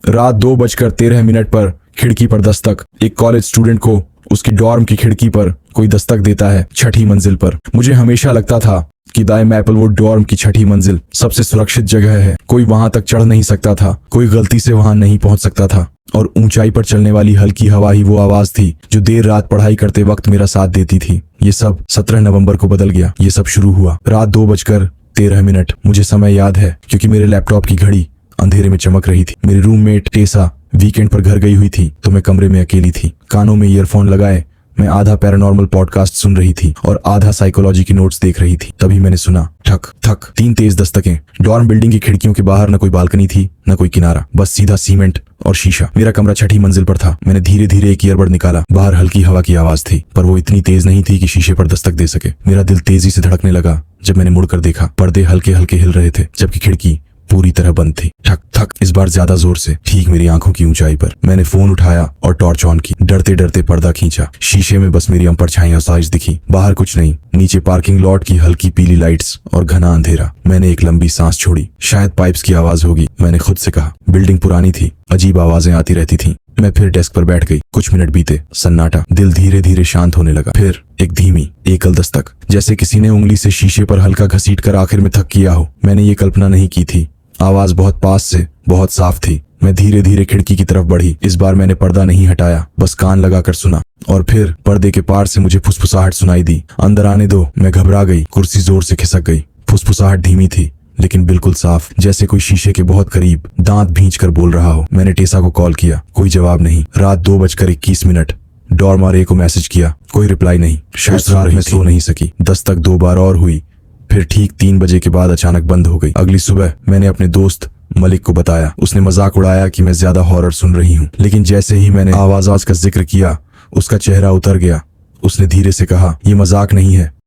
रात 2:13 पर खिड़की पर दस्तक। एक कॉलेज स्टूडेंट को उसकी डॉर्म की खिड़की पर कोई दस्तक देता है, 6ठी मंजिल पर। मुझे हमेशा लगता था कि दाई मैपलवुड डॉर्म की 6ठी मंजिल सबसे सुरक्षित जगह है। कोई वहां तक चढ़ नहीं सकता था, कोई गलती से वहां नहीं पहुंच सकता था, और ऊंचाई पर चलने वाली हल्की हवा ही वो आवाज थी जो देर रात पढ़ाई करते वक्त मेरा साथ देती थी। ये सब 17 नवंबर को बदल गया। ये सब शुरू हुआ रात 2:13। मुझे समय याद है क्योंकि मेरे लैपटॉप की घड़ी अंधेरे में चमक रही थी। मेरी रूममेट टेसा वीकेंड पर घर गई हुई थी, तो मैं कमरे में अकेली थी। कानों में ईयरफोन लगाए मैं आधा पैरानॉर्मल पॉडकास्ट सुन रही थी और आधा साइकोलॉजी की नोट्स देख रही थी। तभी मैंने सुना ठक ठक, 3 तेज दस्तकें। डॉर्म बिल्डिंग की खिड़कियों के बाहर न कोई बालकनी थी, न कोई किनारा, बस सीधा सीमेंट और शीशा। मेरा कमरा 6ठी मंजिल पर था। मैंने धीरे धीरे एक ईयरबड निकाला। बाहर हल्की हवा की आवाज थी, पर वो इतनी तेज नहीं थी कि शीशे पर दस्तक दे सके। मेरा दिल तेजी से धड़कने लगा जब मैंने मुड़कर देखा। पर्दे हल्के हल्के हिल रहे थे, जबकि खिड़की पूरी तरह बंद थी। ठक ठक, इस बार ज्यादा जोर से, ठीक मेरी आंखों की ऊंचाई पर। मैंने फोन उठाया और टॉर्च ऑन की। डरते डरते पर्दा खींचा। शीशे में बस मेरी परछाई और साइज दिखी, बाहर कुछ नहीं। नीचे पार्किंग लॉट की हल्की पीली लाइट्स और घना अंधेरा। मैंने एक लंबी सांस छोड़ी। शायद पाइप्स की आवाज होगी, मैंने खुद से कहा। बिल्डिंग पुरानी थी, अजीब आवाजें आती रहती थीं। मैं फिर डेस्क पर बैठ गई। कुछ मिनट बीते, सन्नाटा। दिल धीरे धीरे शांत होने लगा। फिर एक धीमी एकल दस्तक, जैसे किसी ने उंगली से शीशे पर हल्का घसीट कर आखिर में थक किया हो। मैंने ये कल्पना नहीं की थी। आवाज बहुत पास से, बहुत साफ थी। मैं धीरे धीरे खिड़की की तरफ बढ़ी। इस बार मैंने पर्दा नहीं हटाया, बस कान लगाकर सुना। और फिर पर्दे के पार से मुझे फुसफुसाहट सुनाई दी। अंदर आने दो। मैं घबरा गई। कुर्सी जोर से खिसक गई। फुसफुसाहट धीमी थी, लेकिन बिल्कुल साफ, जैसे कोई शीशे के बहुत करीब दांत भींच कर बोल रहा हो। मैंने टेसा को कॉल किया, कोई जवाब नहीं। रात 2:21। डॉर्म को मैसेज किया, कोई रिप्लाई नहीं। शायद रात में सो नहीं सकी। दस्तक 2 बार और हुई, फिर ठीक 3 बजे के बाद अचानक बंद हो गई। अगली सुबह मैंने अपने दोस्त मलिक को बताया। उसने मजाक उड़ाया कि मैं ज्यादा हॉरर सुन रही हूँ, लेकिन जैसे ही मैंने आवाज का जिक्र किया उसका चेहरा उतर गया। उसने धीरे से कहा, ये मजाक नहीं है,